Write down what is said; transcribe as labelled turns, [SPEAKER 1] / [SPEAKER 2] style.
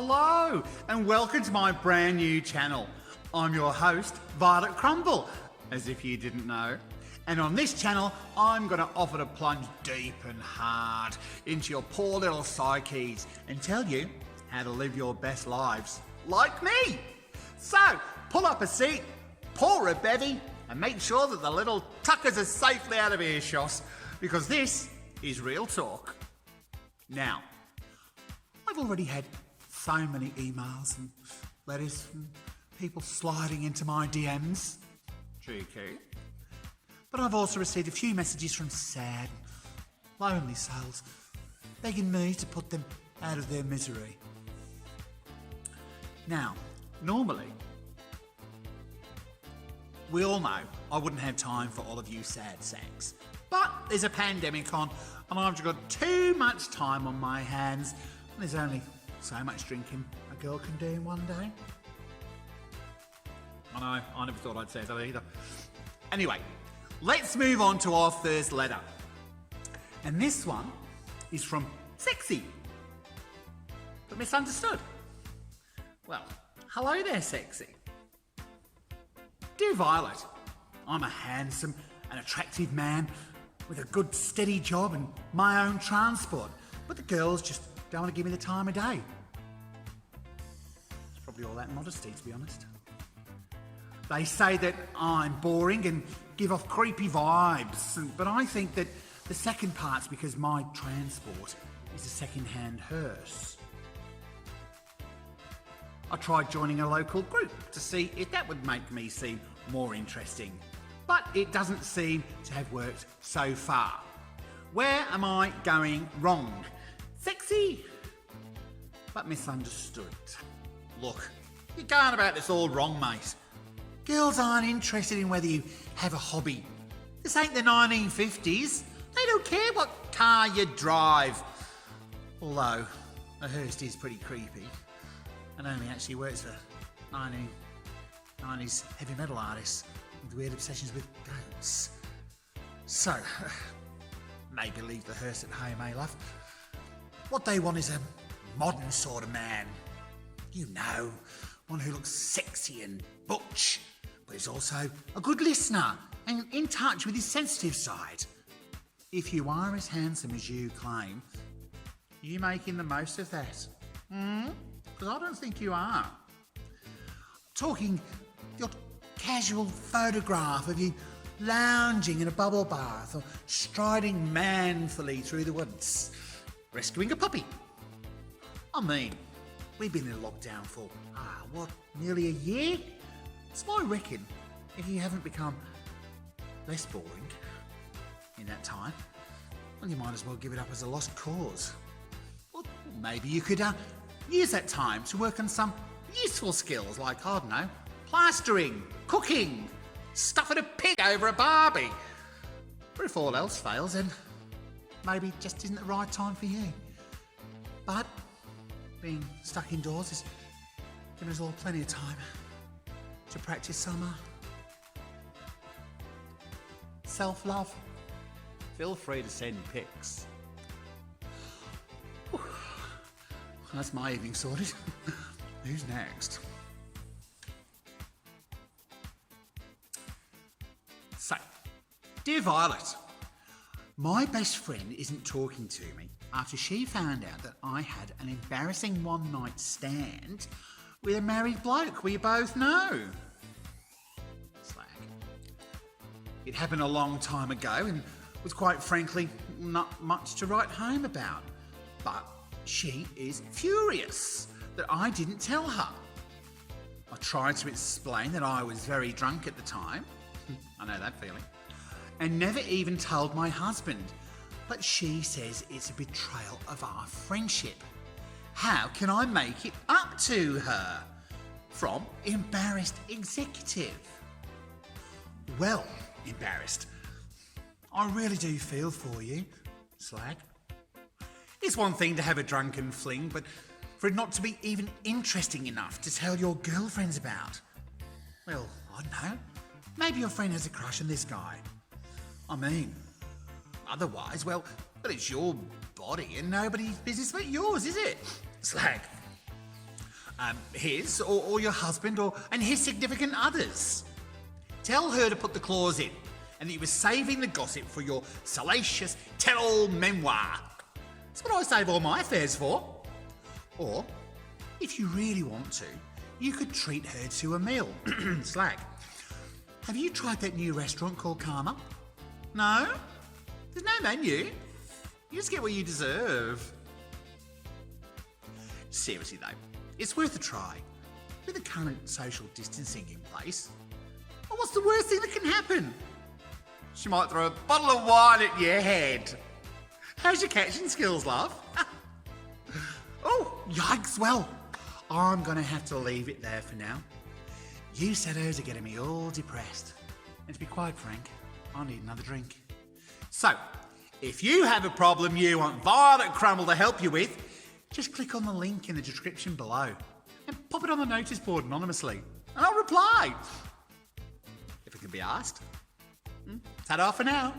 [SPEAKER 1] Hello and welcome to my brand new channel. I'm your host, Violet Crumble, as if you didn't know. And on this channel, I'm going to offer to plunge deep and hard into your poor little psyches and tell you how to live your best lives, like me. So, pull up a seat, pour a bevy, and make sure that the little tuckers are safely out of earshot, because this is real talk. Now, I've already had so many emails and letters from people sliding into my DMs. Cheeky. But I've also received a few messages from sad, lonely souls begging me to put them out of their misery. Now, normally, we all know I wouldn't have time for all of you sad sacks. But there's a pandemic on and I've got too much time on my hands and there's only so much drinking a girl can do in one day. I know, I never thought I'd say that either. Anyway, let's move on to our first letter. And this one is from Sexy, but misunderstood. Well, hello there, Sexy. Dear Violet, I'm a handsome and attractive man with a good steady job and my own transport, but the girls just don't want to give me the time of day. It's probably all that modesty, to be honest. They say that I'm boring and give off creepy vibes, but I think that the second part's because my transport is a second-hand hearse. I tried joining a local group to see if that would make me seem more interesting, but it doesn't seem to have worked so far. Where am I going wrong? Sexy, but misunderstood. Look, you're going about this all wrong, mate. Girls aren't interested in whether you have a hobby. This ain't the 1950s. They don't care what car you drive. Although, a hearse is pretty creepy and only actually works for 1990s heavy metal artists with weird obsessions with goats. So, maybe leave the hearse at home, eh, love? What they want is a modern sort of man. You know, one who looks sexy and butch, but is also a good listener and in touch with his sensitive side. If you are as handsome as you claim, are you making the most of that? Because I don't think you are. Talking your casual photograph of you lounging in a bubble bath or striding manfully through the woods, rescuing a puppy. I mean, we've been in lockdown for, nearly a year? So I reckon if you haven't become less boring in that time, well, you might as well give it up as a lost cause. Or maybe you could use that time to work on some useful skills like, I don't know, plastering, cooking, stuffing a pig over a barbie. But if all else fails, then maybe it just isn't the right time for you. But being stuck indoors is giving us all plenty of time to practice some self-love. Feel free to send pics. Whew. That's my evening sorted. Who's next? So, dear Violet, my best friend isn't talking to me after she found out that I had an embarrassing one-night stand with a married bloke we both know. Slag. It happened a long time ago and was quite frankly not much to write home about. But she is furious that I didn't tell her. I tried to explain that I was very drunk at the time. I know that feeling. And never even told my husband. But she says it's a betrayal of our friendship. How can I make it up to her? From embarrassed executive. Well, embarrassed. I really do feel for you, slag. It's one thing to have a drunken fling, but for it not to be even interesting enough to tell your girlfriends about. Well, I don't know. Maybe your friend has a crush on this guy. I mean, otherwise, well, it's your body and nobody's business but yours, is it? Slag. His or your husband and his significant others. Tell her to put the clause in and that you were saving the gossip for your salacious tell-all memoir. That's what I save all my affairs for. Or, if you really want to, you could treat her to a meal. Slag. Have you tried that new restaurant called Karma? No? There's no menu. You just get what you deserve. Seriously though, it's worth a try. With the current social distancing in place, well, what's the worst thing that can happen? She might throw a bottle of wine at your head. How's your catching skills, love? Oh, yikes, well, I'm gonna have to leave it there for now. You setters are getting me all depressed. And to be quite frank, I need another drink. So, if you have a problem you want Violet Crumble to help you with, just click on the link in the description below and pop it on the notice board anonymously, and I'll reply. If it can be asked. Ta-da for now.